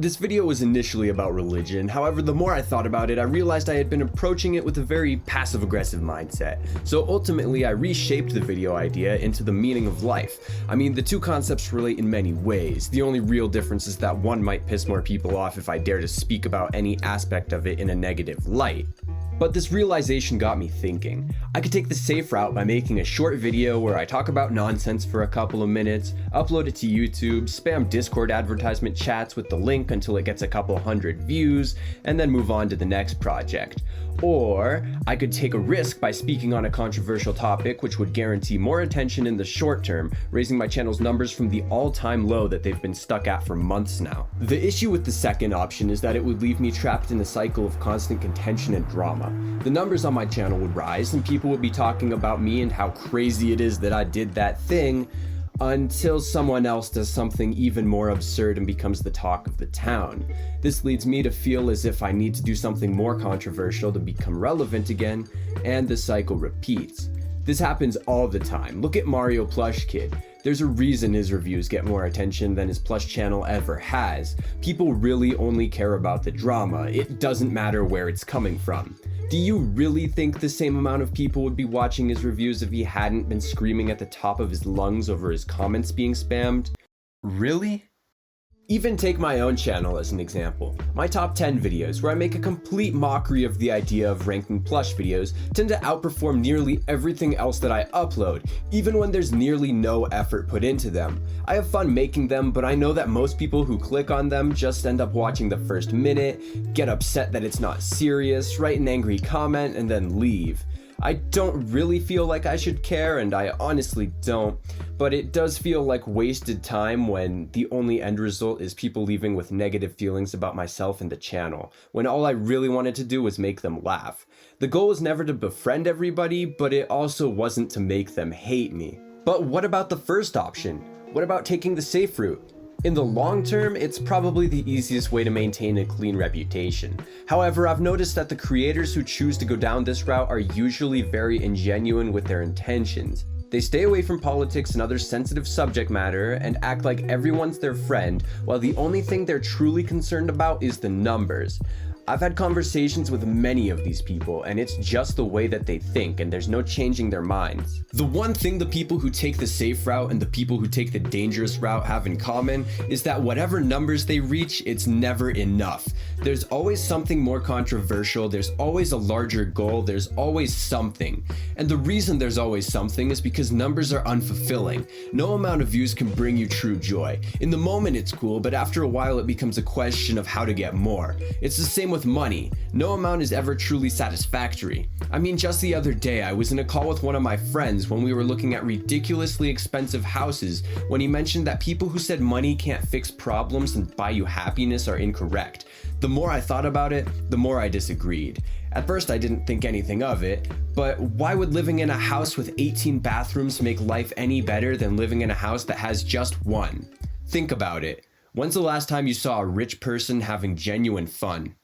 This video was initially about religion, however the more I thought about it, I realized I had been approaching it with a very passive-aggressive mindset. So ultimately I reshaped the video idea into the meaning of life. I mean, the two concepts relate in many ways. The only real difference is that one might piss more people off if I dare to speak about any aspect of it in a negative light. But this realization got me thinking. I could take the safe route by making a short video where I talk about nonsense for a couple of minutes, upload it to YouTube, spam Discord advertisement chats with the link until it gets a couple hundred views, and then move on to the next project. Or I could take a risk by speaking on a controversial topic which would guarantee more attention in the short term, raising my channel's numbers from the all-time low that they've been stuck at for months now. The issue with the second option is that it would leave me trapped in a cycle of constant contention and drama. The numbers on my channel would rise and people would be talking about me and how crazy it is that I did that thing, until someone else does something even more absurd and becomes the talk of the town. This leads me to feel as if I need to do something more controversial to become relevant again, and the cycle repeats. This happens all the time. Look at Mario Plush Kid. There's a reason his reviews get more attention than his plush channel ever has. People really only care about the drama. It doesn't matter where it's coming from. Do you really think the same amount of people would be watching his reviews if he hadn't been screaming at the top of his lungs over his comments being spammed? Really? Even take my own channel as an example. My top 10 videos, where I make a complete mockery of the idea of ranking plush videos, tend to outperform nearly everything else that I upload, even when there's nearly no effort put into them. I have fun making them, but I know that most people who click on them just end up watching the first minute, get upset that it's not serious, write an angry comment, and then leave. I don't really feel like I should care, and I honestly don't, but it does feel like wasted time when the only end result is people leaving with negative feelings about myself and the channel, when all I really wanted to do was make them laugh. The goal was never to befriend everybody, but it also wasn't to make them hate me. But what about the first option? What about taking the safe route? In the long term, it's probably the easiest way to maintain a clean reputation. However, I've noticed that the creators who choose to go down this route are usually very ingenuine with their intentions. They stay away from politics and other sensitive subject matter and act like everyone's their friend, while the only thing they're truly concerned about is the numbers. I've had conversations with many of these people, and it's just the way that they think, and there's no changing their minds. The one thing the people who take the safe route and the people who take the dangerous route have in common is that whatever numbers they reach, it's never enough. There's always something more controversial, there's always a larger goal, there's always something. And the reason there's always something is because numbers are unfulfilling. No amount of views can bring you true joy. In the moment it's cool, but after a while it becomes a question of how to get more. It's the same with money. No amount is ever truly satisfactory. I mean, just the other day I was in a call with one of my friends when we were looking at ridiculously expensive houses when he mentioned that people who said money can't fix problems and buy you happiness are incorrect. The more I thought about it, the more I disagreed. At first I didn't think anything of it, but why would living in a house with 18 bathrooms make life any better than living in a house that has just one? Think about it. When's the last time you saw a rich person having genuine fun?